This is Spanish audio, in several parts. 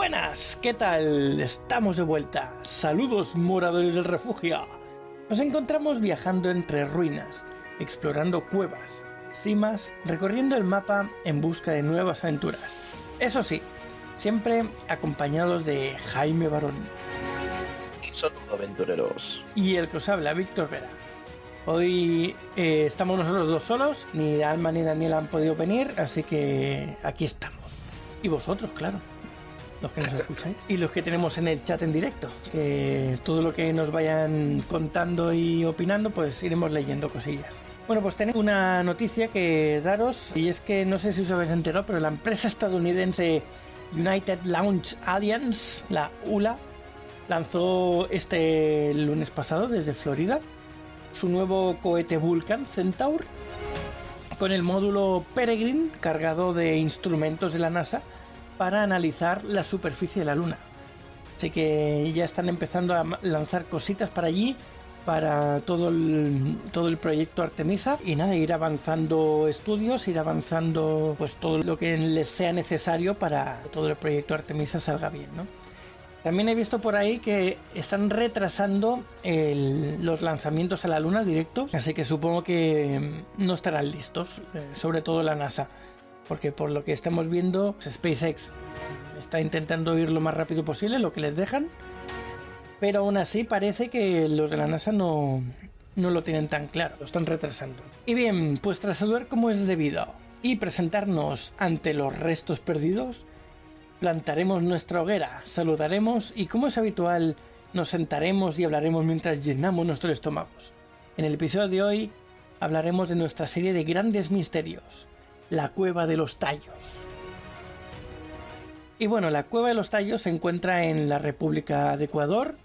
Buenas, ¿qué tal? Estamos de vuelta. Saludos, moradores del refugio. Nos encontramos viajando entre ruinas, explorando cuevas, cimas, recorriendo el mapa en busca de nuevas aventuras. Eso sí, siempre acompañados de Jaime Barón. Un saludo, aventureros. Y el que os habla, Víctor Vera. Hoy estamos nosotros dos solos, ni Alma ni Daniel han podido venir, así que aquí estamos. Y vosotros, claro, los que nos escucháis. Y los que tenemos en el chat en directo, que todo lo que nos vayan contando y opinando, pues iremos leyendo cosillas. Bueno, pues tenemos una noticia que daros, y es que no sé si os habéis enterado, pero la empresa estadounidense United Launch Alliance, la ULA, lanzó este lunes pasado desde Florida su nuevo cohete Vulcan Centaur con el módulo Peregrine cargado de instrumentos de la NASA para analizar la superficie de la Luna. Así que ya están empezando a lanzar cositas para allí, para todo el proyecto Artemisa, y nada, ir avanzando estudios, ir avanzando pues todo lo que les sea necesario para todo el proyecto Artemisa salga bien, ¿no? También he visto por ahí que están retrasando los lanzamientos a la Luna directos, así que supongo que no estarán listos, sobre todo la NASA, porque por lo que estamos viendo, SpaceX está intentando ir lo más rápido posible, lo que les dejan, pero aún así parece que los de la NASA no lo tienen tan claro, lo están retrasando. Y bien, pues tras saludar como es debido y presentarnos ante los restos perdidos, plantaremos nuestra hoguera, saludaremos y, como es habitual, nos sentaremos y hablaremos mientras llenamos nuestros estómagos. En el episodio de hoy hablaremos de nuestra serie de grandes misterios, la Cueva de los Tallos. Y bueno, la Cueva de los Tallos se encuentra en la República de Ecuador,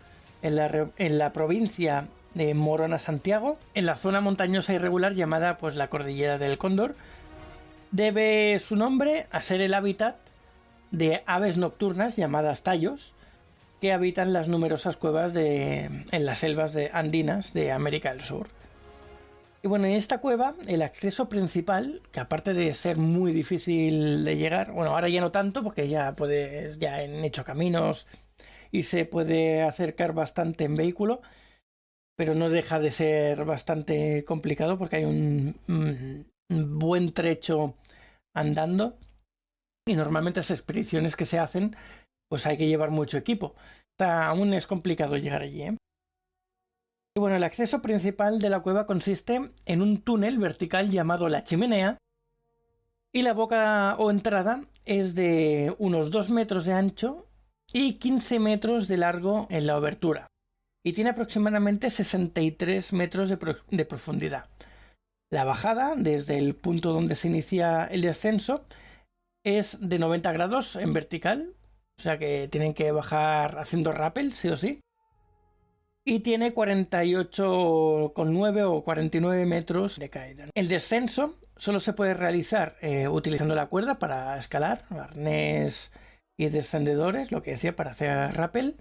en la provincia de Morona Santiago, en la zona montañosa irregular llamada pues la Cordillera del Cóndor. Debe su nombre a ser el hábitat de aves nocturnas llamadas tallos que habitan las numerosas cuevas en las selvas andinas de América del Sur. Y bueno, en esta cueva el acceso principal, que aparte de ser muy difícil de llegar, bueno, ahora ya no tanto porque ya han hecho caminos y se puede acercar bastante en vehículo, pero no deja de ser bastante complicado porque hay un buen trecho andando. Y normalmente las expediciones que se hacen, pues hay que llevar mucho equipo. Aún es complicado llegar allí, ¿eh? Y bueno, el acceso principal de la cueva consiste en un túnel vertical llamado la chimenea, y la boca o entrada es de unos 2 metros de ancho y 15 metros de largo en la abertura, y tiene aproximadamente 63 metros de profundidad. La bajada, desde el punto donde se inicia el descenso, es de 90 grados en vertical, o sea que tienen que bajar haciendo rappel, sí o sí. Y tiene 48,9 o 49 metros de caída. El descenso solo se puede realizar utilizando la cuerda para escalar, arnés y descendedores, lo que decía, para hacer rappel.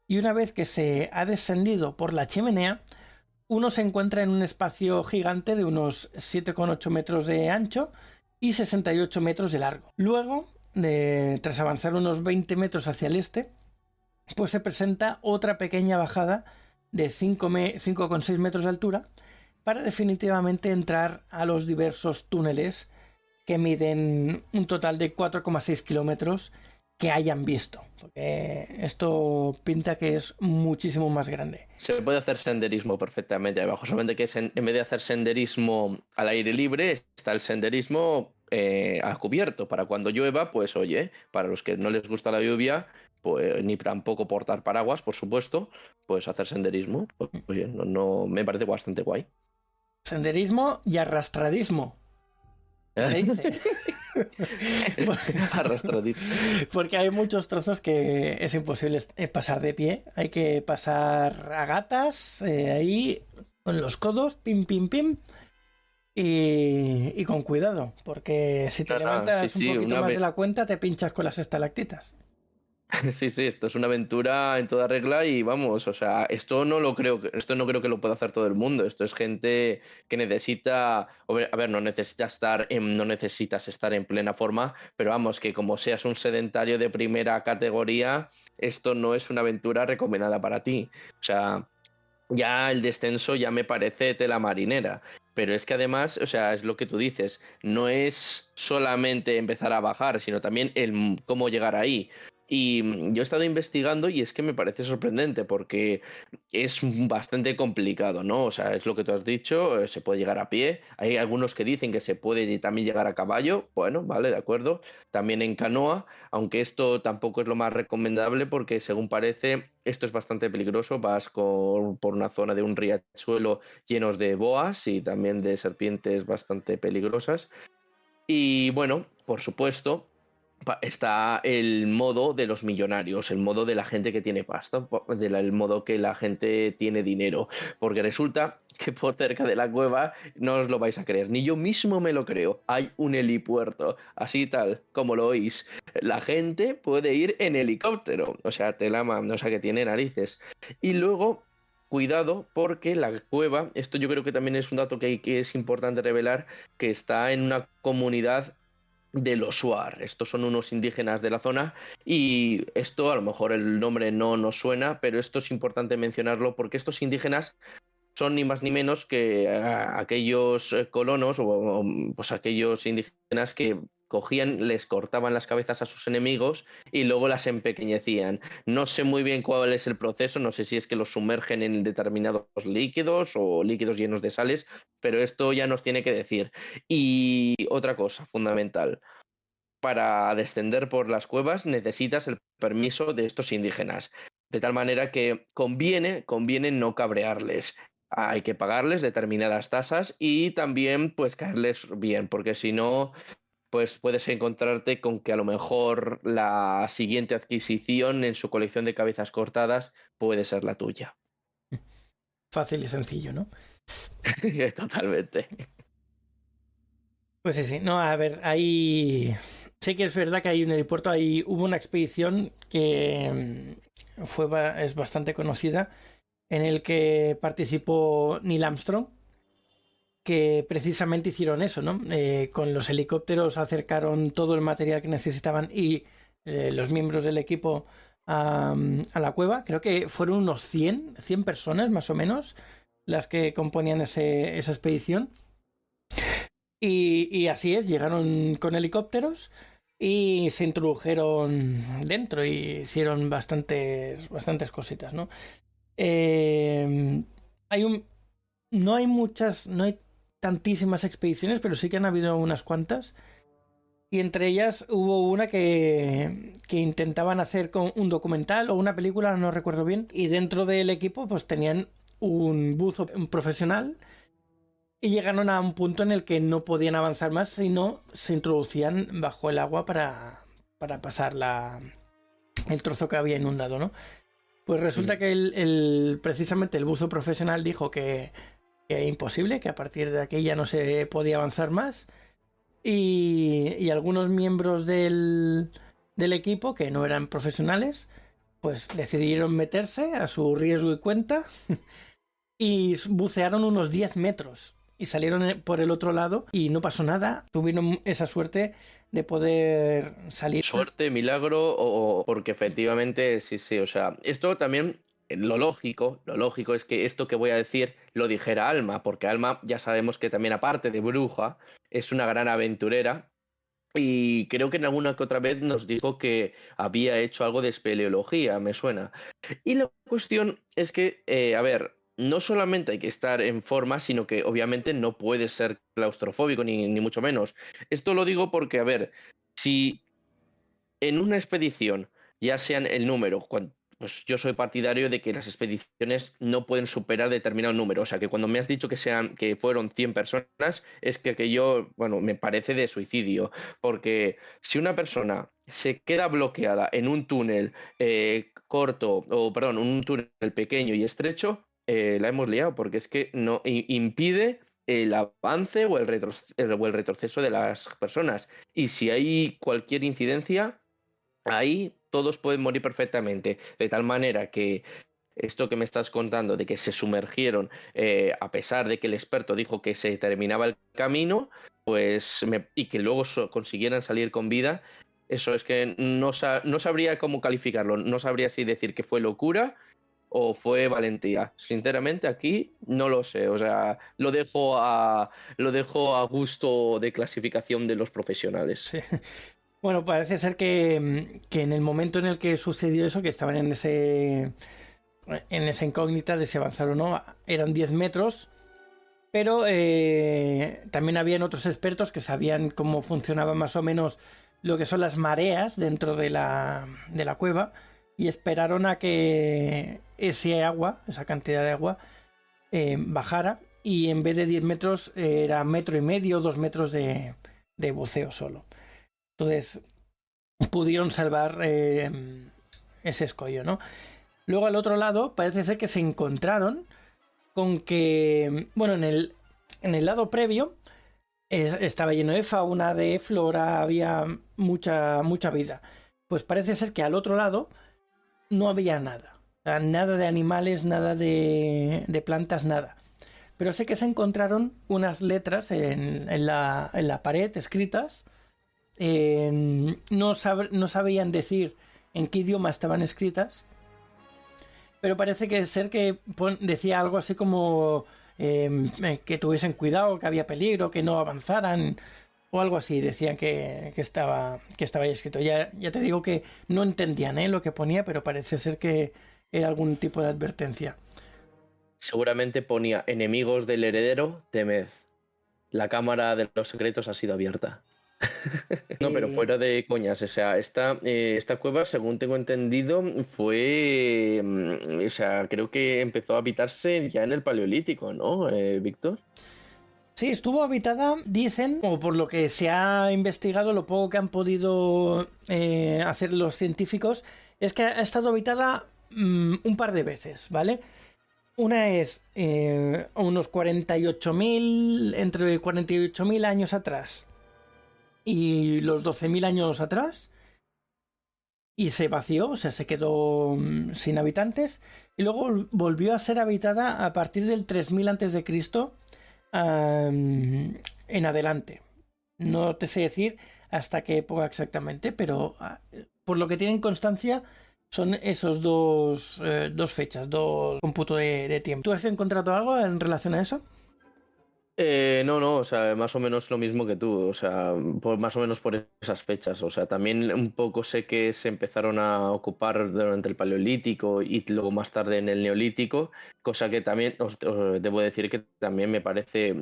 Y una vez que se ha descendido por la chimenea, uno se encuentra en un espacio gigante de unos 7,8 metros de ancho y 68 metros de largo. Luego, tras avanzar unos 20 metros hacia el este, pues se presenta otra pequeña bajada de 5,6 metros de altura para definitivamente entrar a los diversos túneles que miden un total de 4,6 kilómetros que hayan visto, porque esto pinta que es muchísimo más grande. Se puede hacer senderismo perfectamente ahí abajo, solamente que en vez de hacer senderismo al aire libre, está el senderismo a cubierto, para cuando llueva, pues oye, para los que no les gusta la lluvia, pues ni tampoco portar paraguas, por supuesto, pues hacer senderismo, pues, oye, no me parece bastante guay. Senderismo y arrastradismo, se dice. Arrastradismo. Porque hay muchos trozos que es imposible pasar de pie. Hay que pasar a gatas, ahí con los codos, pim, pim, pim. Y con cuidado, porque si te levantas un poquito más de la cuenta, te pinchas con las estalactitas. Sí, sí, esto es una aventura en toda regla y vamos, o sea, esto no creo que lo pueda hacer todo el mundo. Esto es gente que necesita, a ver, no necesitas estar en plena forma, pero vamos, que como seas un sedentario de primera categoría, esto no es una aventura recomendada para ti. O sea, ya el descenso ya me parece tela marinera. Pero es que además, o sea, es lo que tú dices, no es solamente empezar a bajar, sino también cómo llegar ahí. Y yo he estado investigando y es que me parece sorprendente porque es bastante complicado, ¿no? O sea, es lo que tú has dicho, se puede llegar a pie. Hay algunos que dicen que se puede también llegar a caballo. Bueno, vale, de acuerdo. También en canoa, aunque esto tampoco es lo más recomendable porque según parece, esto es bastante peligroso. Vas por una zona de un riachuelo llenos de boas y también de serpientes bastante peligrosas. Y bueno, por supuesto, está el modo de los millonarios, el modo de la gente que tiene pasta, el modo que la gente tiene dinero, porque resulta que por cerca de la cueva no os lo vais a creer, ni yo mismo me lo creo, hay un helipuerto, así tal como lo oís, la gente puede ir en helicóptero, o sea, o sea, que tiene narices. Y luego... Cuidado porque la cueva, esto yo creo que también es un dato que es importante revelar, que está en una comunidad de los Shuar. Estos son unos indígenas de la zona y esto a lo mejor el nombre no nos suena, pero esto es importante mencionarlo porque estos indígenas son ni más ni menos que aquellos colonos pues aquellos indígenas que cogían, les cortaban las cabezas a sus enemigos y luego las empequeñecían. No sé muy bien cuál es el proceso, no sé si es que los sumergen en determinados líquidos o líquidos llenos de sales, pero esto ya nos tiene que decir. Y otra cosa fundamental, para descender por las cuevas necesitas el permiso de estos indígenas, de tal manera que conviene no cabrearles. Hay que pagarles determinadas tasas y también pues caerles bien, porque si no, pues puedes encontrarte con que a lo mejor la siguiente adquisición en su colección de cabezas cortadas puede ser la tuya. Fácil y sencillo, ¿no? Totalmente. Pues sí, sí. No, a ver, ahí sí que es verdad que hay un helipuerto, ahí hubo una expedición que es bastante conocida, en el que participó Neil Armstrong, que precisamente hicieron eso, ¿no? Con los helicópteros acercaron todo el material que necesitaban y los miembros del equipo a la cueva. Creo que fueron unos 100 personas más o menos las que componían esa expedición. Y así es, llegaron con helicópteros y se introdujeron dentro y hicieron bastantes cositas, ¿no? Eh, hay un, no hay tantísimas expediciones, pero sí que han habido unas cuantas. Y entre ellas hubo una que intentaban hacer con un documental o una película, no recuerdo bien. Y dentro del equipo pues tenían un buzo profesional y llegaron a un punto en el que no podían avanzar más, sino se introducían bajo el agua para pasar el trozo que había inundado, ¿no? Pues resulta que precisamente el buzo profesional dijo que imposible, que a partir de aquí ya no se podía avanzar más. Y algunos miembros del equipo, que no eran profesionales, pues decidieron meterse a su riesgo y cuenta y bucearon unos 10 metros y salieron por el otro lado y no pasó nada. Tuvieron esa suerte de poder salir. Suerte, milagro, o porque efectivamente, sí, sí, o sea, esto también, lo lógico es que esto que voy a decir lo dijera Alma, porque Alma ya sabemos que también aparte de bruja, es una gran aventurera y creo que en alguna que otra vez nos dijo que había hecho algo de espeleología, me suena. Y la cuestión es que, a ver, no solamente hay que estar en forma, sino que obviamente no puedes ser claustrofóbico, ni mucho menos. Esto lo digo porque, a ver, si en una expedición, ya sean el número, pues yo soy partidario de que las expediciones no pueden superar determinado número. O sea, que cuando me has dicho que fueron 100 personas, es que aquello, bueno, me parece de suicidio. Porque si una persona se queda bloqueada en un túnel corto, o perdón, un túnel pequeño y estrecho, la hemos liado, porque es que no impide el avance o el retroceso de las personas. Y si hay cualquier incidencia, ahí todos pueden morir perfectamente, de tal manera que esto que me estás contando de que se sumergieron a pesar de que el experto dijo que se terminaba el camino, y que luego consiguieran salir con vida, eso es que no sabría cómo calificarlo, no sabría si decir que fue locura o fue valentía. Sinceramente aquí no lo sé, o sea, lo dejo a gusto de clasificación de los profesionales. Sí. Bueno, parece ser que en el momento en el que sucedió eso, que estaban en esa incógnita de si avanzar o no, eran 10 metros, pero también habían otros expertos que sabían cómo funcionaba más o menos lo que son las mareas dentro de la cueva y esperaron a que esa cantidad de agua, bajara y en vez de 10 metros era 1,5 metros, 2 metros de buceo solo. Entonces pudieron salvar ese escollo, ¿no? Luego al otro lado parece ser que se encontraron con que, bueno, en el lado previo estaba lleno de fauna, de flora, había mucha vida. Pues parece ser que al otro lado no había nada. O sea, nada de animales, nada de plantas, nada. Pero sé que se encontraron unas letras en la pared escritas. No sabían decir en qué idioma estaban escritas, pero parece que ser que decía algo así como que tuviesen cuidado, que había peligro, que no avanzaran o algo así. Decían que estaba ahí escrito. Ya te digo que no entendían lo que ponía, pero parece ser que era algún tipo de advertencia. Seguramente ponía enemigos del heredero, temed. La cámara de los secretos ha sido abierta. No, pero fuera de coñas, o sea, esta cueva, según tengo entendido, o sea, creo que empezó a habitarse ya en el Paleolítico, ¿no, Víctor? Sí, estuvo habitada, dicen, o por lo que se ha investigado, lo poco que han podido hacer los científicos, es que ha estado habitada un par de veces, ¿vale? Una es unos 48.000, entre 48.000 años atrás y los 12.000 años atrás, y se vació, o sea, se quedó sin habitantes, y luego volvió a ser habitada a partir del 3.000 antes de Cristo en adelante. No te sé decir hasta qué época exactamente, pero por lo que tienen constancia son esos dos fechas, dos cómputos de tiempo. ¿Tú has encontrado algo en relación a eso? No, o sea, más o menos lo mismo que tú, o sea, más o menos por esas fechas, o sea, también un poco sé que se empezaron a ocupar durante el Paleolítico y luego más tarde en el Neolítico, cosa que también os debo decir que también me parece,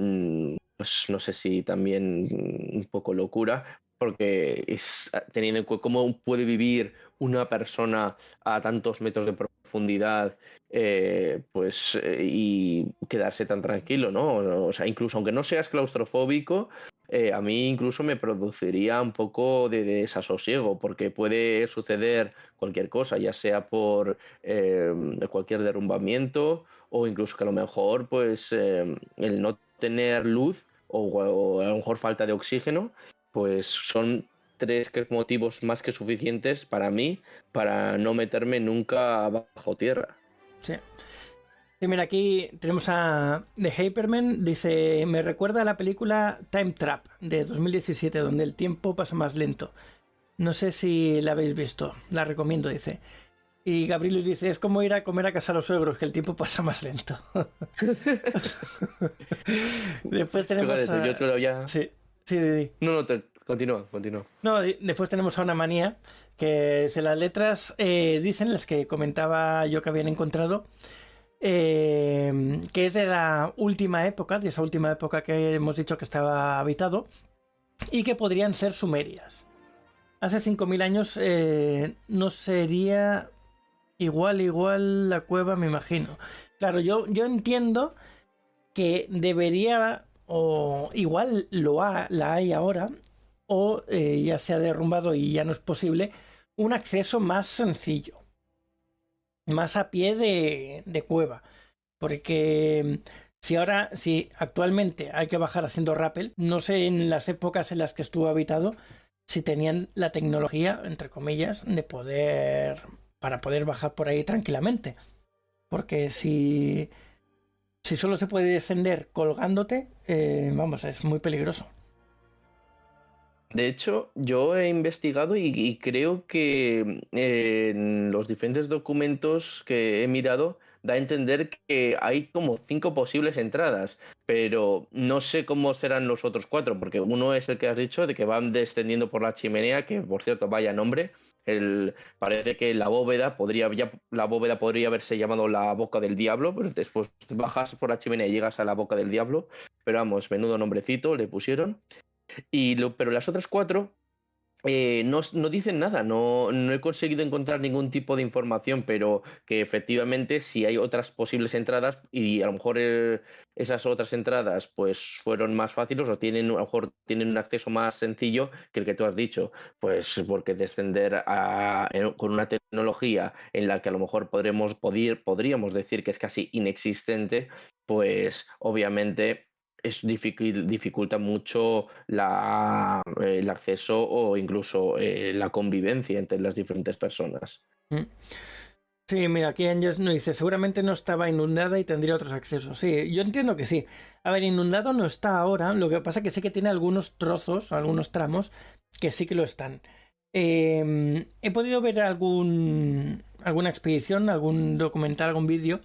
pues no sé si también un poco locura, porque es teniendo en cuenta cómo puede vivir una persona a tantos metros de profundidad, y quedarse tan tranquilo, ¿no? O sea, incluso aunque no seas claustrofóbico, a mí incluso me produciría un poco de desasosiego, porque puede suceder cualquier cosa, ya sea por cualquier derrumbamiento o incluso que a lo mejor, pues, el no tener luz o a lo mejor falta de oxígeno, pues son tres motivos más que suficientes para mí para no meterme nunca bajo tierra. Sí. Sí, mira, aquí tenemos a The Hyperman, dice, me recuerda a la película Time Trap de 2017, donde el tiempo pasa más lento. No sé si la habéis visto, la recomiendo, dice. Y Gabrielus dice, es como ir a comer a casa a los suegros, que el tiempo pasa más lento. Después tenemos Fíjate, yo te lo ya... Sí, sí, sí. No, continúa. No, después tenemos a una manía que dice, las letras dicen las que comentaba yo que habían encontrado, que es de la última época, de esa última época que hemos dicho que estaba habitado, y que podrían ser sumerias. Hace 5.000 años no sería igual la cueva, me imagino. Claro, yo entiendo que debería, o igual la hay ahora, o ya se ha derrumbado y ya no es posible, un acceso más sencillo, más a pie de cueva. Porque si actualmente hay que bajar haciendo rappel, no sé en las épocas en las que estuvo habitado si tenían la tecnología, entre comillas, para poder bajar por ahí tranquilamente. Porque si solo se puede descender colgándote, vamos, es muy peligroso. De hecho, yo he investigado y creo que en los diferentes documentos que he mirado da a entender que hay como 5 posibles entradas, pero no sé cómo serán los otros 4, porque uno es el que has dicho de que van descendiendo por la chimenea, que por cierto, vaya nombre. Parece que la bóveda podría haberse llamado la boca del diablo, pero después bajas por la chimenea y llegas a la boca del diablo. Pero vamos, menudo nombrecito le pusieron. Pero las otras 4 no dicen nada, no he conseguido encontrar ningún tipo de información, pero que efectivamente si hay otras posibles entradas y a lo mejor esas otras entradas pues fueron más fáciles o a lo mejor tienen un acceso más sencillo que el que tú has dicho, pues porque descender con una tecnología en la que a lo mejor podríamos decir que es casi inexistente, pues obviamente dificulta mucho el acceso o incluso la convivencia entre las diferentes personas. Sí, mira, aquí Angels nos dice, seguramente no estaba inundada y tendría otros accesos. Sí, yo entiendo que sí. A ver, inundado no está ahora, lo que pasa es que sí que tiene algunos trozos, algunos tramos, que sí que lo están. He podido ver alguna expedición, algún documental, algún vídeo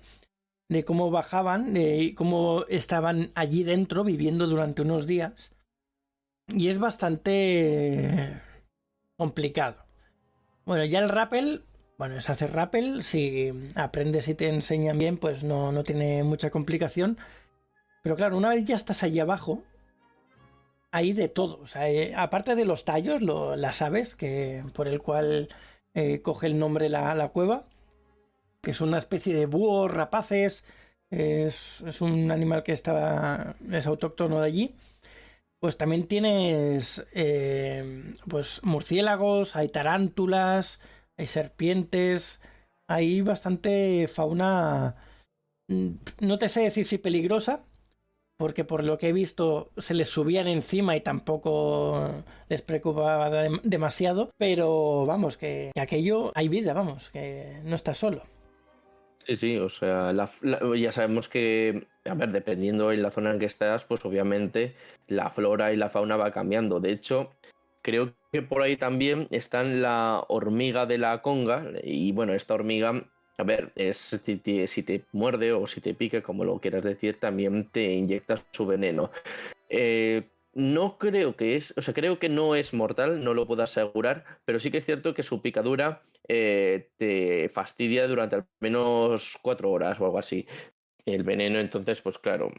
de cómo bajaban y cómo estaban allí dentro viviendo durante unos días. Y es bastante complicado. Bueno, ya el rappel, bueno, es hacer rappel. Si aprendes y te enseñan bien, pues no tiene mucha complicación. Pero claro, una vez ya estás allí abajo, hay de todo. O sea, aparte de los tallos, las aves, por el cual coge el nombre la cueva, que es una especie de búhos rapaces, es un animal que es autóctono de allí. Pues también tienes pues murciélagos, hay tarántulas, hay serpientes, hay bastante fauna. No te sé decir si peligrosa, porque por lo que he visto se les subían encima y tampoco les preocupaba demasiado, pero vamos, que aquello hay vida, vamos, que no estás solo. Sí, o sea, ya sabemos que, a ver, dependiendo en la zona en que estás, pues obviamente la flora y la fauna va cambiando. De hecho, creo que por ahí también están la hormiga de la conga y bueno, esta hormiga, a ver, si te muerde o si te pica, como lo quieras decir, también te inyecta su veneno. No creo que o sea, creo que no es mortal, no lo puedo asegurar, pero sí que es cierto que su picadura te fastidia durante al menos 4 horas o algo así. El veneno, entonces, pues claro,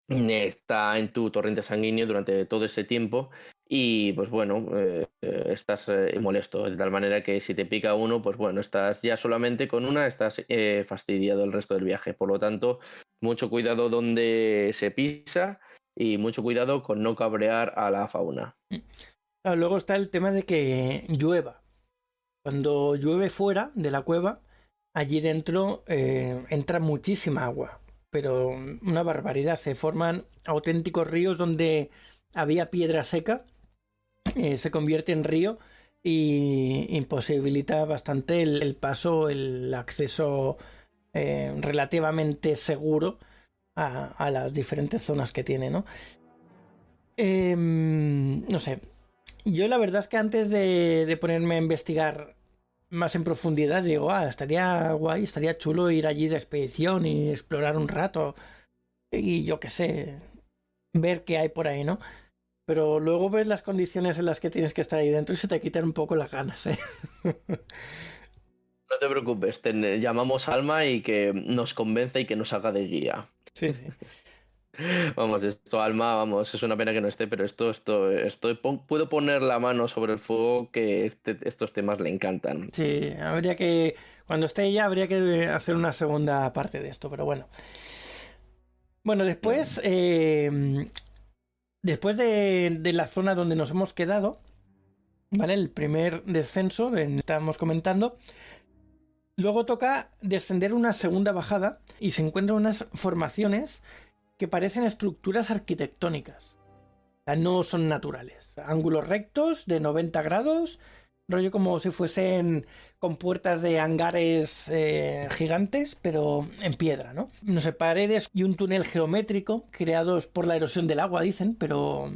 está en tu torrente sanguíneo durante todo ese tiempo y pues bueno, estás molesto, de tal manera que si te pica uno, pues bueno, estás ya solamente con una, estás fastidiado el resto del viaje. Por lo tanto, mucho cuidado donde se pisa y mucho cuidado con no cabrear a la fauna. Claro, luego está el tema de que llueva. Cuando llueve fuera de la cueva, allí dentro entra muchísima agua, pero una barbaridad. Se forman auténticos ríos donde había piedra seca, se convierte en río y imposibilita bastante el paso, el acceso relativamente seguro a las diferentes zonas que tiene, ¿no? No sé. Yo la verdad es que antes de ponerme a investigar más en profundidad, digo, estaría guay, estaría chulo ir allí de expedición y explorar un rato y yo qué sé, ver qué hay por ahí, ¿no? Pero luego ves las condiciones en las que tienes que estar ahí dentro y se te quitan un poco las ganas, ¿eh? No te preocupes, llamamos a Alma y que nos convenza y que nos haga de guía. Sí, sí. Vamos, esto, Alma, vamos, es una pena que no esté, pero puedo poner la mano sobre el fuego que estos temas le encantan. Sí, cuando esté ella, habría que hacer una segunda parte de esto, pero bueno. Bueno, después de la zona donde nos hemos quedado, ¿vale? El primer descenso que estábamos comentando. Luego toca descender una segunda bajada y se encuentran unas formaciones que parecen estructuras arquitectónicas. sea, no son naturales. Ángulos rectos de 90 grados, rollo como si fuesen con puertas de hangares gigantes, pero en piedra, ¿no? No sé, paredes y un túnel geométrico creados por la erosión del agua, dicen, pero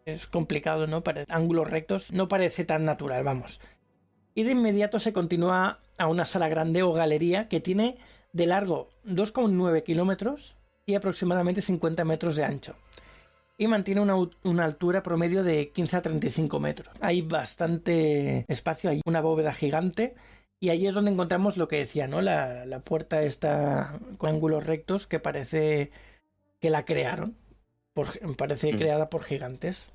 es complicado, ¿no? Ángulos rectos no parece tan natural, vamos. Y de inmediato se continúa a una sala grande o galería que tiene de largo 2,9 kilómetros y aproximadamente 50 metros de ancho. Y mantiene una altura promedio de 15 a 35 metros. Hay bastante espacio, hay una bóveda gigante y ahí es donde encontramos lo que decía, ¿no? La puerta está con ángulos rectos que parece que la crearon. Parece creada por gigantes.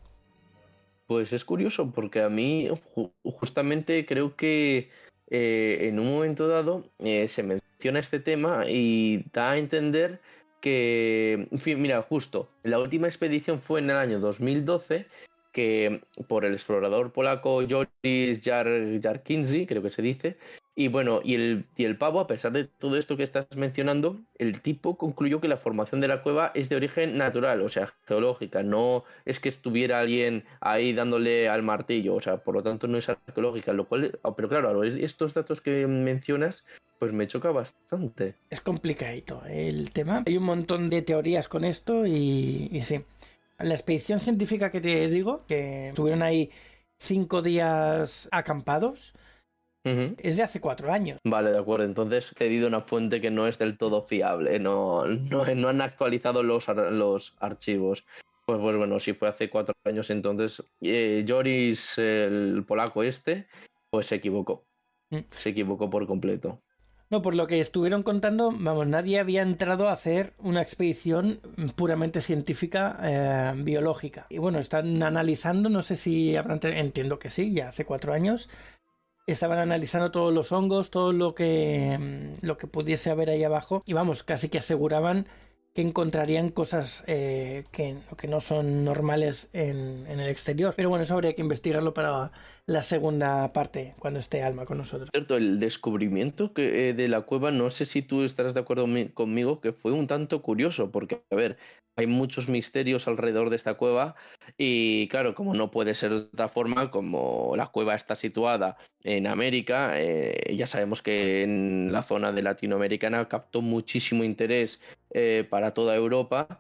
Pues es curioso porque a mí justamente creo que en un momento dado se menciona este tema y da a entender que, en fin, mira, justo, la última expedición fue en el año 2012 que por el explorador polaco Joris Jarkinski, creo que se dice, y bueno, y el pavo, a pesar de todo esto que estás mencionando, el tipo concluyó que la formación de la cueva es de origen natural, o sea, geológica, no es que estuviera alguien ahí dándole al martillo, o sea, por lo tanto no es arqueológica, lo cual, pero claro, estos datos que mencionas, pues me choca bastante. Es complicadito el tema. Hay un montón de teorías con esto y sí. La expedición científica que te digo, que estuvieron ahí 5 días acampados, es de hace 4 años. Vale, de acuerdo. Entonces, he cedido una fuente que no es del todo fiable. No han actualizado los archivos. Pues bueno, si fue hace 4 años, entonces Joris, el polaco este, pues se equivocó. Se equivocó por completo. No, por lo que estuvieron contando, vamos, nadie había entrado a hacer una expedición puramente científica, biológica. Y bueno, están analizando, no sé si habrán, entiendo que sí, ya hace 4 años. Estaban analizando todos los hongos, todo lo que pudiese haber ahí abajo. Y vamos, casi que aseguraban que encontrarían cosas que no son normales en el exterior. Pero bueno, eso habría que investigarlo para la segunda parte, cuando esté Alma con nosotros. Cierto, el descubrimiento de la cueva, no sé si tú estarás de acuerdo conmigo, que fue un tanto curioso, porque, a ver, hay muchos misterios alrededor de esta cueva y, claro, como no puede ser de otra forma, como la cueva está situada en América, ya sabemos que en la zona de latinoamericana captó muchísimo interés para toda Europa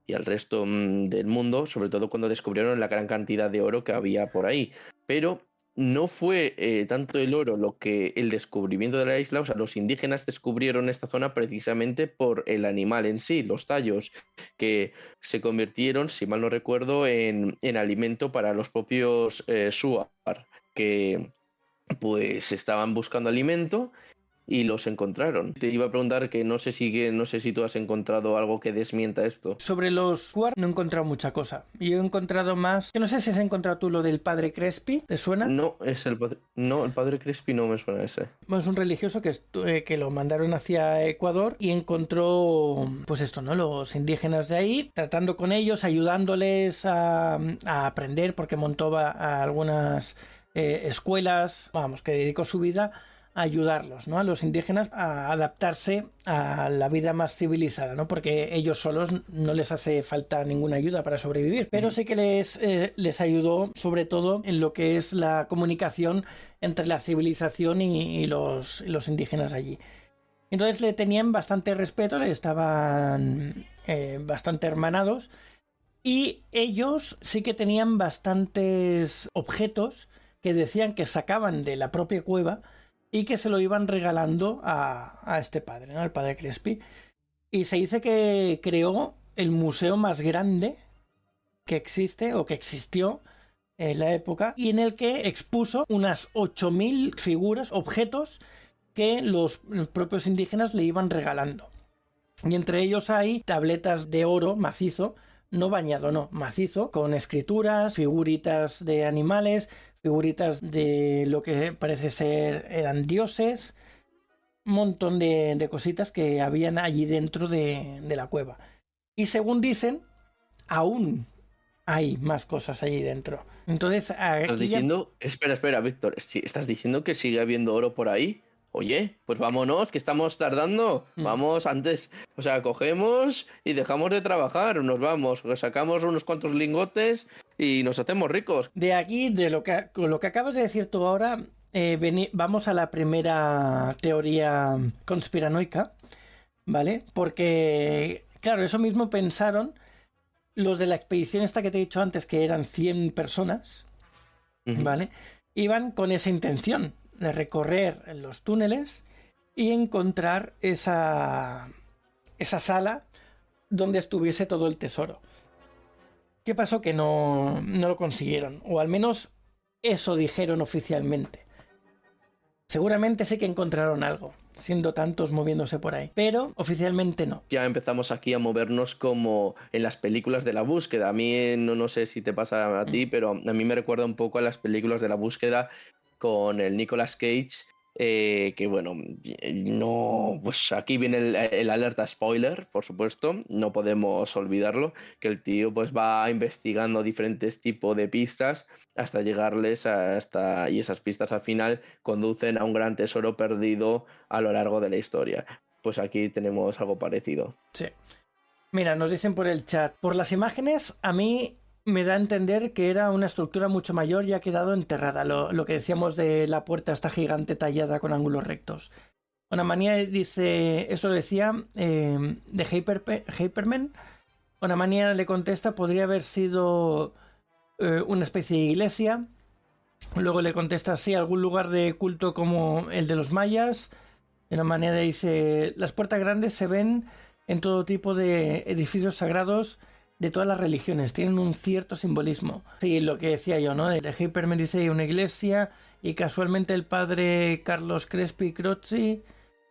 y al resto del mundo, sobre todo cuando descubrieron la gran cantidad de oro que había por ahí. Pero no fue tanto el oro lo que el descubrimiento de la isla, o sea, los indígenas descubrieron esta zona precisamente por el animal en sí, los tallos, que se convirtieron, si mal no recuerdo, en alimento para los propios Shuar, que pues estaban buscando alimento y los encontraron. Te iba a preguntar que no sé si tú has encontrado algo que desmienta esto. Sobre los Shuar no he encontrado mucha cosa. Yo he encontrado más, que no sé si has encontrado tú lo del padre Crespi, ¿te suena? No, el padre Crespi no me suena ese. Bueno, es un religioso que lo mandaron hacia Ecuador y encontró, pues esto, ¿no? Los indígenas de ahí, tratando con ellos, ayudándoles a aprender, porque montó a algunas escuelas, vamos, que dedicó su vida a ayudarlos, ¿no? A los indígenas a adaptarse a la vida más civilizada, ¿no? Porque ellos solos no les hace falta ninguna ayuda para sobrevivir, pero sí que les ayudó sobre todo en lo que es la comunicación entre la civilización y los indígenas allí. Entonces le tenían bastante respeto, le estaban bastante hermanados y ellos sí que tenían bastantes objetos que decían que sacaban de la propia cueva y que se lo iban regalando a este padre, ¿no? Al padre Crespi. Y se dice que creó el museo más grande que existe o que existió en la época y en el que expuso unas 8.000 figuras, objetos que los propios indígenas le iban regalando. Y entre ellos hay tabletas de oro macizo, no bañado, no, macizo, con escrituras, figuritas de animales, figuritas de lo que parece ser eran dioses, un montón de cositas que habían allí dentro de la cueva. Y según dicen, aún hay más cosas allí dentro. Entonces, ¿Estás diciendo? Espera, Víctor. ¿Estás diciendo que sigue habiendo oro por ahí? oye, pues vámonos, que estamos tardando, vamos antes, o sea, cogemos y dejamos de trabajar, nos vamos, sacamos unos cuantos lingotes y nos hacemos ricos. De aquí, con lo que acabas de decir tú ahora, vamos a la primera teoría conspiranoica, ¿vale? Porque, claro, eso mismo pensaron los de la expedición esta que te he dicho antes, que eran 100 personas, ¿vale? Iban con esa intención de recorrer los túneles y encontrar esa sala donde estuviese todo el tesoro. ¿Qué pasó? Que no lo consiguieron, o al menos eso dijeron oficialmente. Seguramente sí que encontraron algo, siendo tantos moviéndose por ahí, pero oficialmente no. Ya empezamos aquí a movernos como en las películas de la búsqueda. A mí no sé si te pasa a ti, pero a mí me recuerda un poco a las películas de la búsqueda con el Nicolas Cage, que bueno, no, pues aquí viene el alerta spoiler, por supuesto, no podemos olvidarlo, que el tío pues va investigando diferentes tipos de pistas hasta llegarles y esas pistas al final conducen a un gran tesoro perdido a lo largo de la historia. Pues aquí tenemos algo parecido. Sí. Mira, nos dicen por el chat, por las imágenes a mí me da a entender que era una estructura mucho mayor y ha quedado enterrada. Lo que decíamos de la puerta esta gigante tallada con ángulos rectos. Onamanía dice, eso lo decía de Hyperman. Onamanía le contesta, podría haber sido una especie de iglesia. Luego le contesta, sí, algún lugar de culto como el de los mayas. Onamanía dice, las puertas grandes se ven en todo tipo de edificios sagrados de todas las religiones, tienen un cierto simbolismo. Sí, lo que decía yo, ¿no? De Hyper me dice una iglesia y casualmente el padre Carlos Crespi Crozzi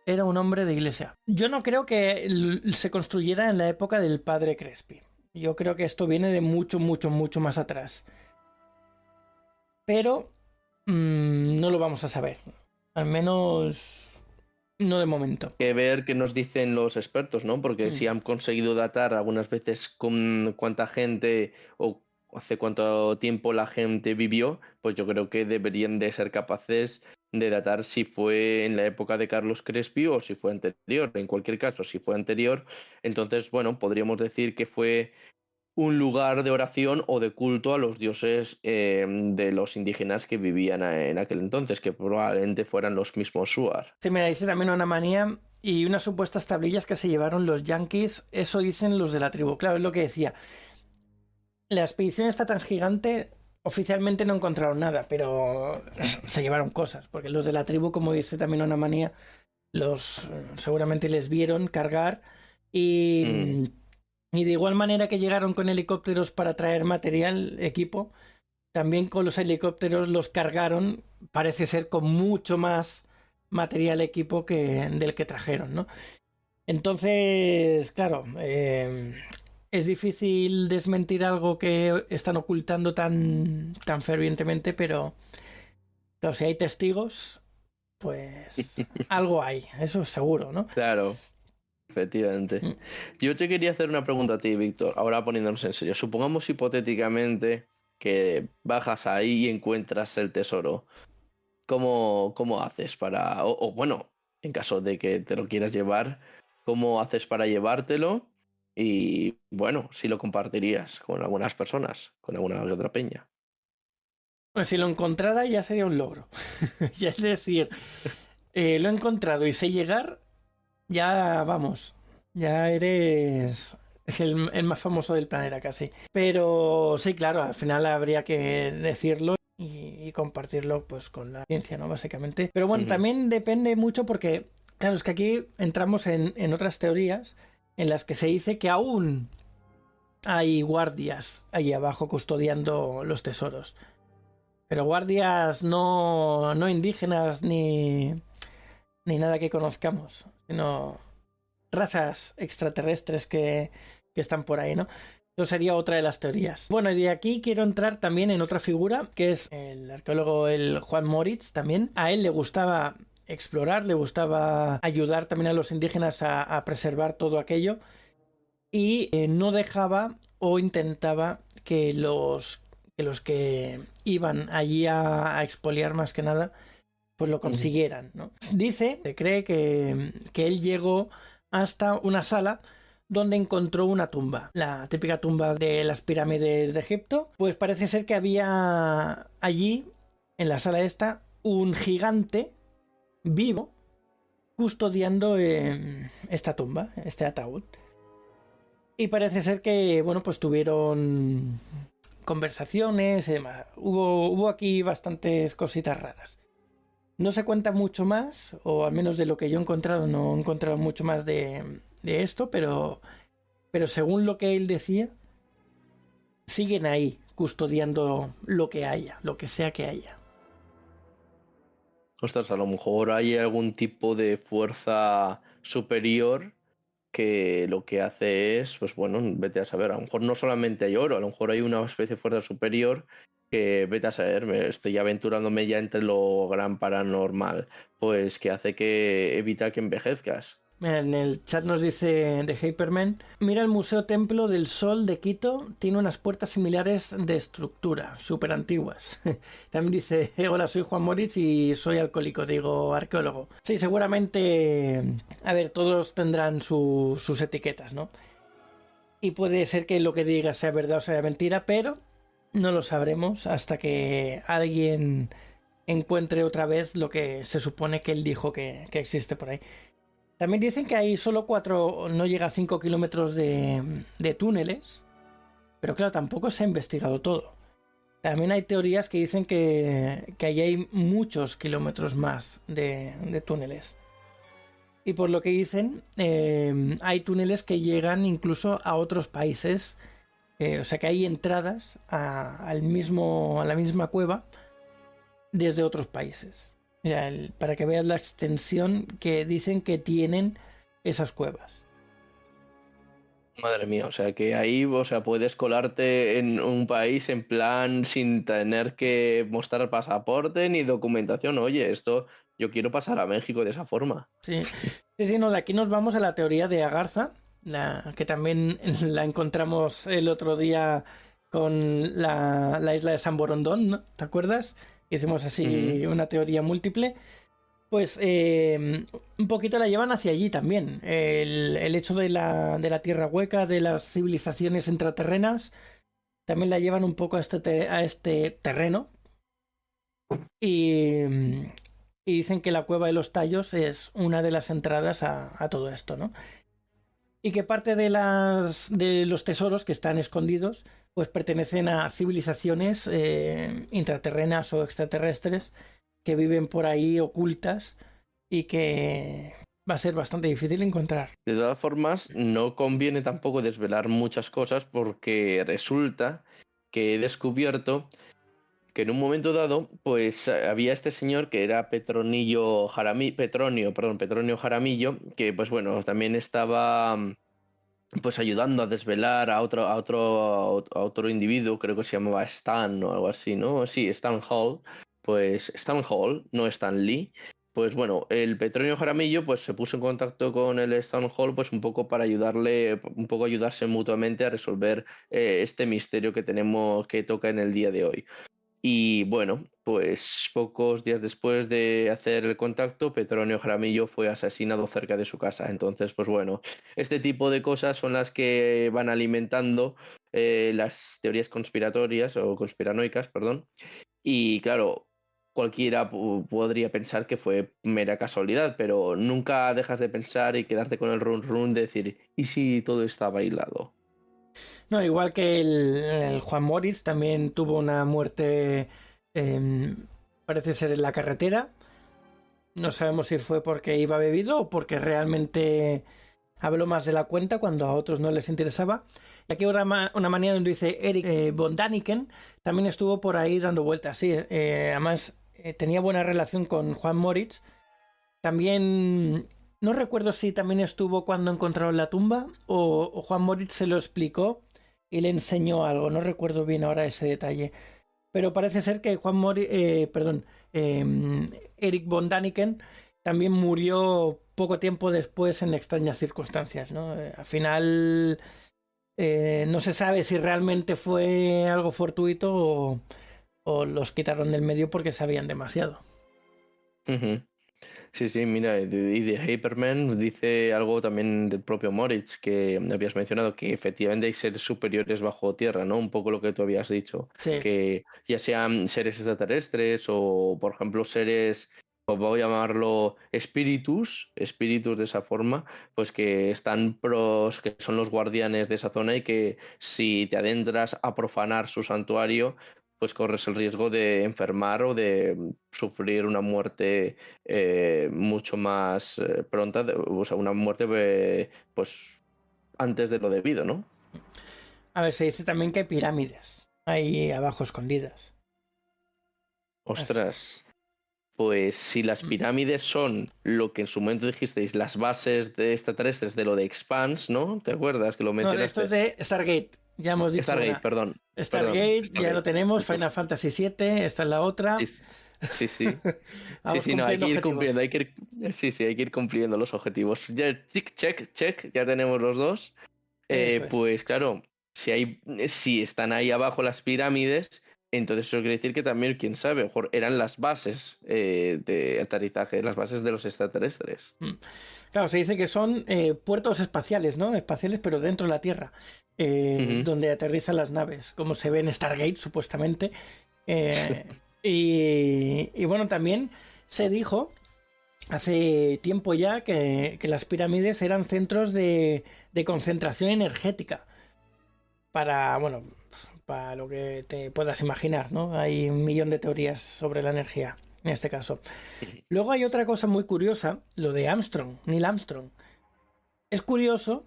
era un hombre de iglesia. Yo no creo que se construyera en la época del padre Crespi. Yo creo que esto viene de mucho, mucho, mucho más atrás. Pero no lo vamos a saber. Al menos no de momento. Que ver qué nos dicen los expertos, ¿no? Porque si han conseguido datar algunas veces con cuánta gente o hace cuánto tiempo la gente vivió, pues yo creo que deberían de ser capaces de datar si fue en la época de Carlos Crespi o si fue anterior. En cualquier caso, si fue anterior, entonces, bueno, podríamos decir que fue un lugar de oración o de culto a los dioses de los indígenas que vivían en aquel entonces, que probablemente fueran los mismos Shuar. Sí, mira, dice también una manía y unas supuestas tablillas que se llevaron los yanquis, eso dicen los de la tribu. Claro, es lo que decía. La expedición está tan gigante, oficialmente no encontraron nada, pero se llevaron cosas, porque los de la tribu, como dice también una manía, los seguramente les vieron cargar y de igual manera que llegaron con helicópteros para traer material, equipo, también con los helicópteros los cargaron, parece ser con mucho más material, equipo del que trajeron, ¿no? Entonces, claro, es difícil desmentir algo que están ocultando tan fervientemente, pero claro, si hay testigos, pues algo hay, eso es seguro, ¿no? Claro. Efectivamente. Yo te quería hacer una pregunta a ti, Víctor, ahora poniéndonos en serio. Supongamos hipotéticamente que bajas ahí y encuentras el tesoro. ¿Cómo haces para, o bueno, en caso de que te lo quieras llevar, cómo haces para llevártelo? Y bueno, si lo compartirías con algunas personas, con alguna otra peña. Pues si lo encontrara ya sería un logro. Ya es decir, lo he encontrado y sé llegar, ya vamos, ya eres el más famoso del planeta casi. Pero sí, claro, al final habría que decirlo y compartirlo pues con la ciencia, ¿no? Básicamente. Pero bueno, también depende mucho porque, claro, es que aquí entramos en otras teorías en las que se dice que aún hay guardias ahí abajo custodiando los tesoros. Pero guardias no indígenas ni nada que conozcamos, sino razas extraterrestres que están por ahí, ¿no? Eso sería otra de las teorías. Bueno, y de aquí quiero entrar también en otra figura, que es el arqueólogo el Juan Moritz también. A él le gustaba explorar, le gustaba ayudar también a los indígenas a preservar todo aquello y no dejaba o intentaba que los que iban allí a expoliar más que nada pues lo consiguieran, ¿no? Se cree que él llegó hasta una sala donde encontró una tumba, la típica tumba de las pirámides de Egipto. Pues parece ser que había allí, en la sala esta, un gigante vivo custodiando esta tumba, este ataúd. Y parece ser que, bueno, pues tuvieron conversaciones y demás. Hubo aquí bastantes cositas raras. No se cuenta mucho más, o al menos de lo que yo he encontrado, no he encontrado mucho más de esto, pero según lo que él decía, siguen ahí custodiando lo que haya, lo que sea que haya. Ostras, a lo mejor hay algún tipo de fuerza superior que lo que hace es, pues bueno, vete a saber, a lo mejor no solamente hay oro, a lo mejor hay una especie de fuerza superior que, vete a saber, me estoy aventurándome ya entre lo gran paranormal, pues que hace que evita que envejezcas. En el chat nos dice de Hyperman: mira el Museo Templo del Sol de Quito, tiene unas puertas similares de estructura, súper antiguas. También dice: hola, soy Juan Moritz y soy alcohólico, digo arqueólogo. Sí, seguramente, a ver, todos tendrán sus etiquetas, ¿no? Y puede ser que lo que diga sea verdad o sea mentira, pero no lo sabremos hasta que alguien encuentre otra vez lo que se supone que él dijo que existe por ahí. También dicen que hay solo 4, no llega a 5 kilómetros de túneles, pero claro, tampoco se ha investigado todo. También hay teorías que dicen que allí hay muchos kilómetros más de túneles. Y por lo que dicen, hay túneles que llegan incluso a otros países, o sea que hay entradas a la misma cueva desde otros países. O sea, para que veas la extensión que dicen que tienen esas cuevas. Madre mía, o sea que ahí, o sea, puedes colarte en un país en plan sin tener que mostrar pasaporte ni documentación. Oye, esto yo quiero pasar a México de esa forma. Sí, no, de aquí nos vamos a la teoría de Agartha, que también la encontramos el otro día con la isla de San Borondón, ¿no? ¿Te acuerdas? Hicimos así una teoría múltiple. Pues un poquito la llevan hacia allí también. El hecho de la tierra hueca, de las civilizaciones intraterrenas, también la llevan un poco a este terreno. Y dicen que la cueva de los tallos es una de las entradas a todo esto, ¿no? Y que parte de los tesoros que están escondidos pues pertenecen a civilizaciones intraterrenas o extraterrestres que viven por ahí ocultas y que va a ser bastante difícil encontrar. De todas formas, no conviene tampoco desvelar muchas cosas porque resulta que he descubierto que en un momento dado, pues había este señor que era Petronio Jaramillo, que pues bueno, también estaba pues ayudando a desvelar a otro individuo, creo que se llamaba Stan o algo así, ¿no? Sí, Stan Hall. Pues Stan Hall, no Stan Lee. Pues bueno, el Petronio Jaramillo pues se puso en contacto con el Stan Hall pues un poco para ayudarse mutuamente a resolver este misterio que tenemos que toca en el día de hoy. Y bueno, pues pocos días después de hacer el contacto, Petronio Jaramillo fue asesinado cerca de su casa. Entonces, pues bueno, este tipo de cosas son las que van alimentando las teorías conspiratorias o conspiranoicas, perdón. Y claro, cualquiera podría pensar que fue mera casualidad, pero nunca dejas de pensar y quedarte con el run run de decir, ¿y si todo está bailado? No, igual que el Juan Moritz también tuvo una muerte, parece ser en la carretera. No sabemos si fue porque iba bebido o porque realmente habló más de la cuenta cuando a otros no les interesaba. Y aquí una manera donde dice Eric von Daniken también estuvo por ahí dando vueltas. Sí, además tenía buena relación con Juan Moritz. También no recuerdo si también estuvo cuando encontraron la tumba o Juan Moritz se lo explicó y le enseñó algo. No recuerdo bien ahora ese detalle. Pero parece ser que Eric von Daniken también murió poco tiempo después en extrañas circunstancias, ¿no? Al final no se sabe si realmente fue algo fortuito o los quitaron del medio porque sabían demasiado. Ujú. Sí, sí, mira, y de Hyperman dice algo también del propio Moritz, que habías mencionado, que efectivamente hay seres superiores bajo tierra, ¿no? Un poco lo que tú habías dicho, Sí. que ya sean seres extraterrestres o, por ejemplo, seres, o voy a llamarlo espíritus de esa forma, pues que están pros, que son los guardianes de esa zona y que si te adentras a profanar su santuario, pues corres el riesgo de enfermar o de sufrir una muerte mucho más pronta, o sea, una muerte pues antes de lo debido, ¿no? A ver, se dice también que hay pirámides ahí abajo escondidas. Así- Ostras, pues si las pirámides son lo que en su momento dijisteis, las bases de extraterrestres de lo de Expanse, ¿no? ¿Te acuerdas que lo No, esto mencionaste? es de Stargate. Ya hemos dicho Stargate, una. perdón, Stargate, ya lo Stargate. tenemos. Justo. Final Fantasy VII, esta es la otra. Sí, sí, sí. Sí, Vamos sí, no, hay que cumpliendo ir cumpliendo, objetivos. sí, sí, hay que ir cumpliendo los objetivos. Ya, check, ya tenemos los dos. Eso es. Pues claro, si están ahí abajo las pirámides, entonces eso quiere decir que también, quién sabe, a lo mejor eran las bases de aterrizaje, las bases de los extraterrestres. Mm. Claro, se dice que son puertos espaciales, ¿no? Espaciales, pero dentro de la Tierra, Ujú. donde aterrizan las naves, como se ve en Stargate, supuestamente. Eh, y bueno, también se dijo hace tiempo ya que las pirámides eran centros de concentración energética para, bueno, para lo que te puedas imaginar, ¿no? Hay un millón de teorías sobre la energía en este caso. Luego hay otra cosa muy curiosa, lo de Armstrong, Neil Armstrong. Es curioso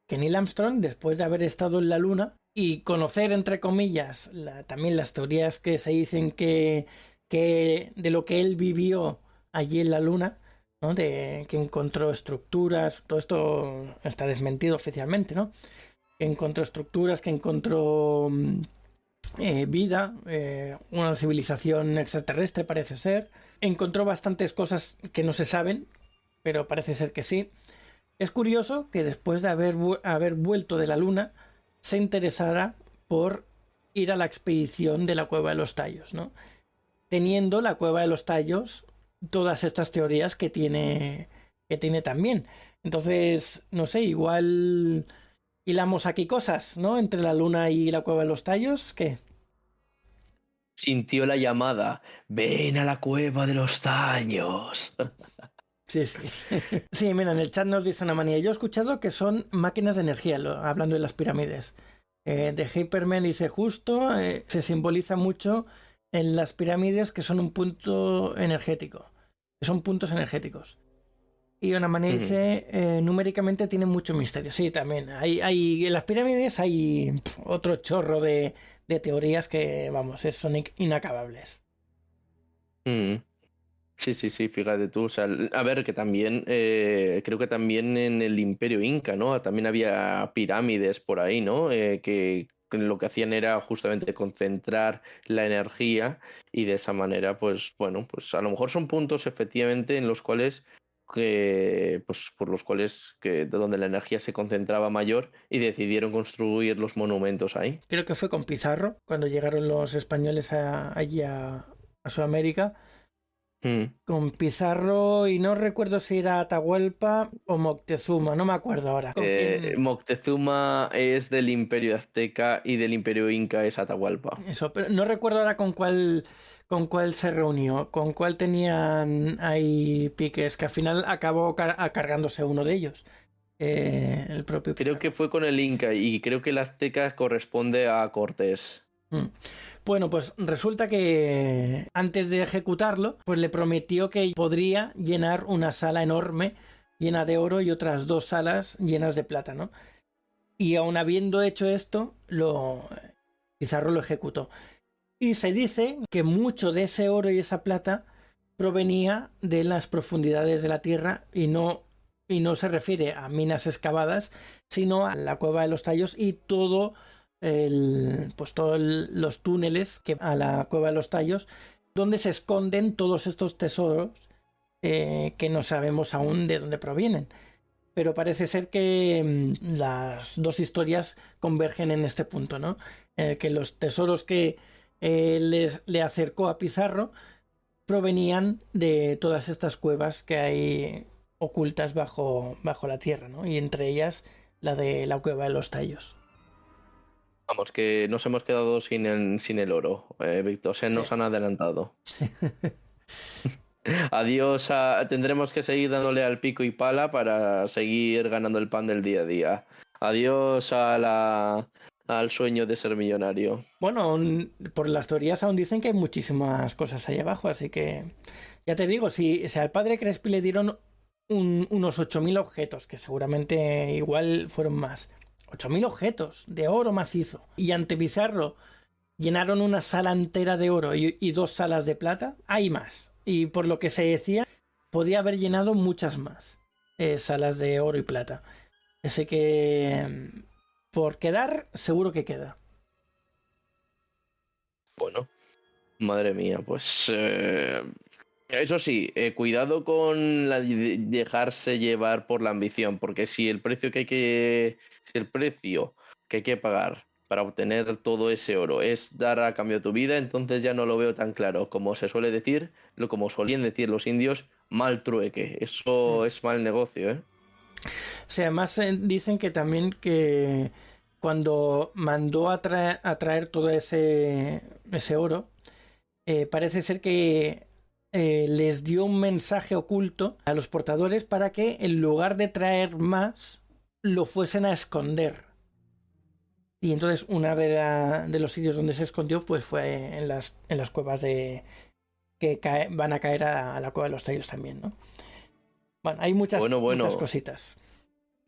que Neil Armstrong, después de haber estado en la Luna y conocer, entre comillas, también las teorías que se dicen que de lo que él vivió allí en la Luna, ¿no? De que encontró estructuras, todo esto está desmentido oficialmente, ¿no? Que encontró estructuras, que encontró vida, una civilización extraterrestre parece ser. Encontró bastantes cosas que no se saben, pero parece ser que sí. Es curioso que después de haber vuelto de la Luna, se interesara por ir a la expedición de la Cueva de los Tallos, ¿no? Teniendo la Cueva de los Tallos todas estas teorías que tiene también. Entonces, no sé, igual hilamos aquí cosas, ¿no? Entre la Luna y la Cueva de los Tallos, ¿qué? Sintió la llamada, ven a la cueva de los daños. Sí, sí. Sí, mira, en el chat nos dice una manía. Yo he escuchado que son máquinas de energía, hablando de las pirámides. De Hyperman dice justo, se simboliza mucho en las pirámides que son un punto energético, que son puntos energéticos. Y una manía dice, numéricamente tiene mucho misterio. Sí, también. En las pirámides hay otro chorro de teorías que, vamos, son inacabables. Mm. Sí, sí, sí, fíjate tú, o sea, a ver, que también, creo que también en el Imperio Inca, ¿no? También había pirámides por ahí, ¿no? Que lo que hacían era justamente concentrar la energía y de esa manera, pues, bueno, pues a lo mejor son puntos efectivamente en los cuales, pues, por los cuales, donde la energía se concentraba mayor y decidieron construir los monumentos ahí. Creo que fue con Pizarro, cuando llegaron los españoles allí a Sudamérica, Mm. con Pizarro y no recuerdo si era Atahualpa o Moctezuma, no me acuerdo ahora. ¿Con quién? Moctezuma es del Imperio Azteca y del Imperio Inca es Atahualpa. Eso, pero no recuerdo ahora con cuál se reunió, con cuál tenían ahí piques, que al final acabó cargándose uno de ellos, el propio Creo que Pizarro. fue con el Inca y creo que el Azteca corresponde a Cortés. Mm. Bueno, pues resulta que antes de ejecutarlo, pues le prometió que podría llenar una sala enorme llena de oro y otras dos salas llenas de plata, ¿no? Y aun habiendo hecho esto, Pizarro lo ejecutó. Y se dice que mucho de ese oro y esa plata provenía de las profundidades de la tierra y no se refiere a minas excavadas, sino a la cueva de los Tallos y todos los túneles que a la cueva de los Tallos, donde se esconden todos estos tesoros que no sabemos aún de dónde provienen. Pero parece ser que las dos historias convergen en este punto, ¿no? Que los tesoros que le acercó a Pizarro provenían de todas estas cuevas que hay ocultas bajo la tierra, ¿no? Y entre ellas la de la cueva de los tallos. Vamos, que nos hemos quedado sin el oro, Víctor, se nos Sí. han adelantado. Adiós, tendremos que seguir dándole al pico y pala para seguir ganando el pan del día a día. Adiós al sueño de ser millonario. Bueno, por las teorías aún dicen que hay muchísimas cosas ahí abajo, así que ya te digo, si al padre Crespi le dieron unos 8.000 objetos, que seguramente igual fueron más. 8.000 objetos de oro macizo. Y ante Bizarro llenaron una sala entera de oro y 2 salas de plata. Hay más. Y por lo que se decía, podía haber llenado muchas más salas de oro y plata. Así que por quedar, seguro que queda. Bueno, madre mía, pues eso sí, cuidado con dejarse llevar por la ambición, porque si el precio que hay que pagar para obtener todo ese oro es dar a cambio tu vida, entonces ya no lo veo tan claro. Como se suele decir, como solían decir los indios, mal trueque. Eso es mal negocio, ¿eh? O sea, además dicen que también que cuando mandó a traer todo ese oro, parece ser que les dio un mensaje oculto a los portadores para que en lugar de traer más, lo fuesen a esconder. Y entonces una de los sitios donde se escondió pues fue en las cuevas que van a caer a la cueva de los tallos también, ¿no? Bueno, hay muchas cositas.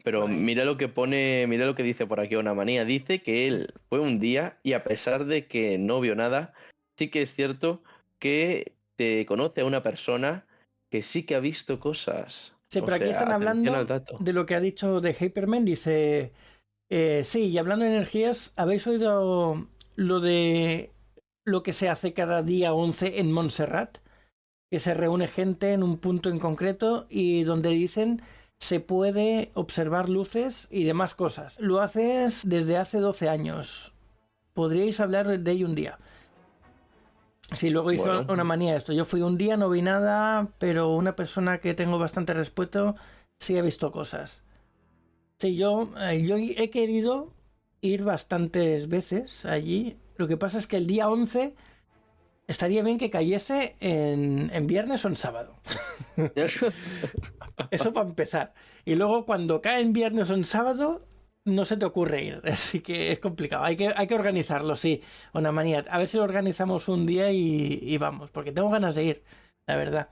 Pero mira lo que dice por aquí una manía. Dice que él fue un día y a pesar de que no vio nada, sí que es cierto que te conoce a una persona que sí que ha visto cosas. Sí, pero aquí están hablando de lo que ha dicho de Hyperman. Dice, sí, y hablando de energías, ¿habéis oído lo de lo que se hace cada día 11 en Montserrat? Que se reúne gente en un punto en concreto y donde dicen se puede observar luces y demás cosas. Lo haces desde hace 12 años. Podríais hablar de ello un día. Sí, luego hizo una manía esto. Yo fui un día, no vi nada, pero una persona que tengo bastante respeto sí ha visto cosas. Sí, yo he querido ir bastantes veces allí. Lo que pasa es que el día 11 estaría bien que cayese en viernes o en sábado. Eso para empezar. Y luego cuando cae en viernes o en sábado, no se te ocurre ir. Así que es complicado. Hay que organizarlo, sí. Una manía. A ver si lo organizamos un día y vamos. Porque tengo ganas de ir, la verdad.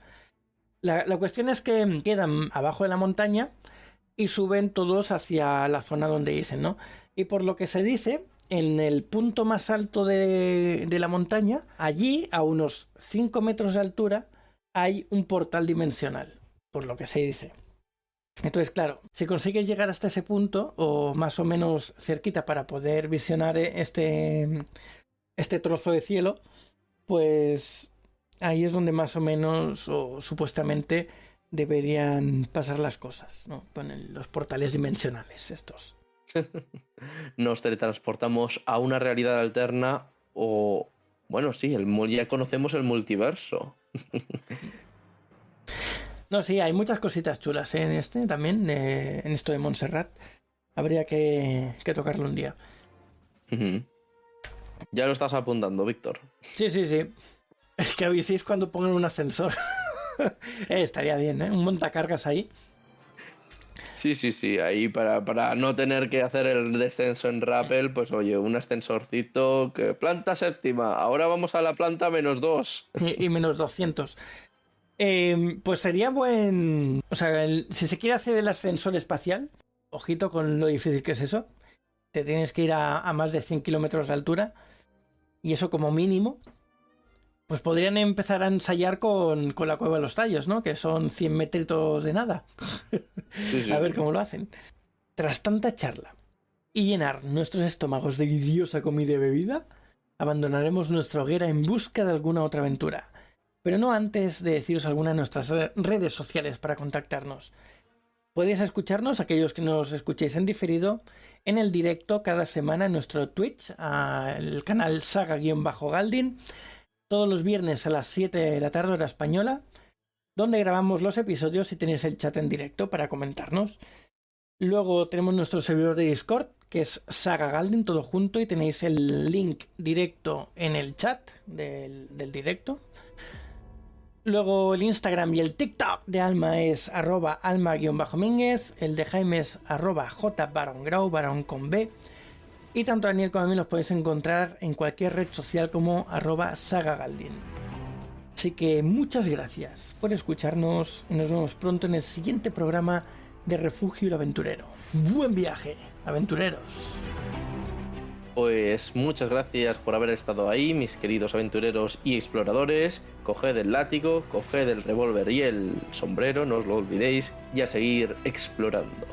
La cuestión es que quedan abajo de la montaña y suben todos hacia la zona donde dicen, ¿no? Y por lo que se dice, en el punto más alto de la montaña, allí, a unos 5 metros de altura, hay un portal dimensional, por lo que se dice. Entonces, claro, si consigues llegar hasta ese punto, o más o menos cerquita para poder visionar este trozo de cielo, pues ahí es donde más o menos, o supuestamente, deberían pasar las cosas, ¿no? Con los portales dimensionales estos. Nos teletransportamos a una realidad alterna o... Bueno, sí, ya conocemos el multiverso. No, sí, hay muchas cositas chulas en este también, en esto de Montserrat. Habría que tocarlo un día. Ya lo estás apuntando, Víctor. Sí. Es que aviséis cuando pongan un ascensor. Estaría bien, ¿eh? Un montacargas ahí. Sí, ahí para no tener que hacer el descenso en rappel, pues oye, un ascensorcito, que planta séptima, ahora vamos a la planta -2. Y menos 200. Pues sería buen... O sea, si se quiere hacer el ascensor espacial, ojito con lo difícil que es eso, te tienes que ir a más de 100 kilómetros de altura, y eso como mínimo, pues podrían empezar a ensayar con la cueva de los tallos, ¿no? Que son 100 metritos de nada. Sí. A ver cómo lo hacen. Tras tanta charla y llenar nuestros estómagos de deliciosa comida y bebida, abandonaremos nuestra hoguera en busca de alguna otra aventura. Pero no antes de deciros alguna de nuestras redes sociales para contactarnos. Podéis escucharnos, aquellos que nos escuchéis en diferido, en el directo cada semana en nuestro Twitch, el canal Saga-Galdin, todos los viernes a las 7 de la tarde hora española, donde grabamos los episodios y tenéis el chat en directo para comentarnos. Luego tenemos nuestro servidor de Discord, que es Saga Galdin, todo junto, y tenéis el link directo en el chat del directo. Luego el Instagram y el TikTok de Alma es @alma_mínguez, el de Jaime es @jbarongrau, barón con B. Y tanto Daniel como a mí los podéis encontrar en cualquier red social como @sagagaldin. Así que muchas gracias por escucharnos y nos vemos pronto en el siguiente programa de Refugio el Aventurero. ¡Buen viaje, aventureros! Pues muchas gracias por haber estado ahí, mis queridos aventureros y exploradores. Coged el látigo, coged el revólver y el sombrero, no os lo olvidéis, y a seguir explorando.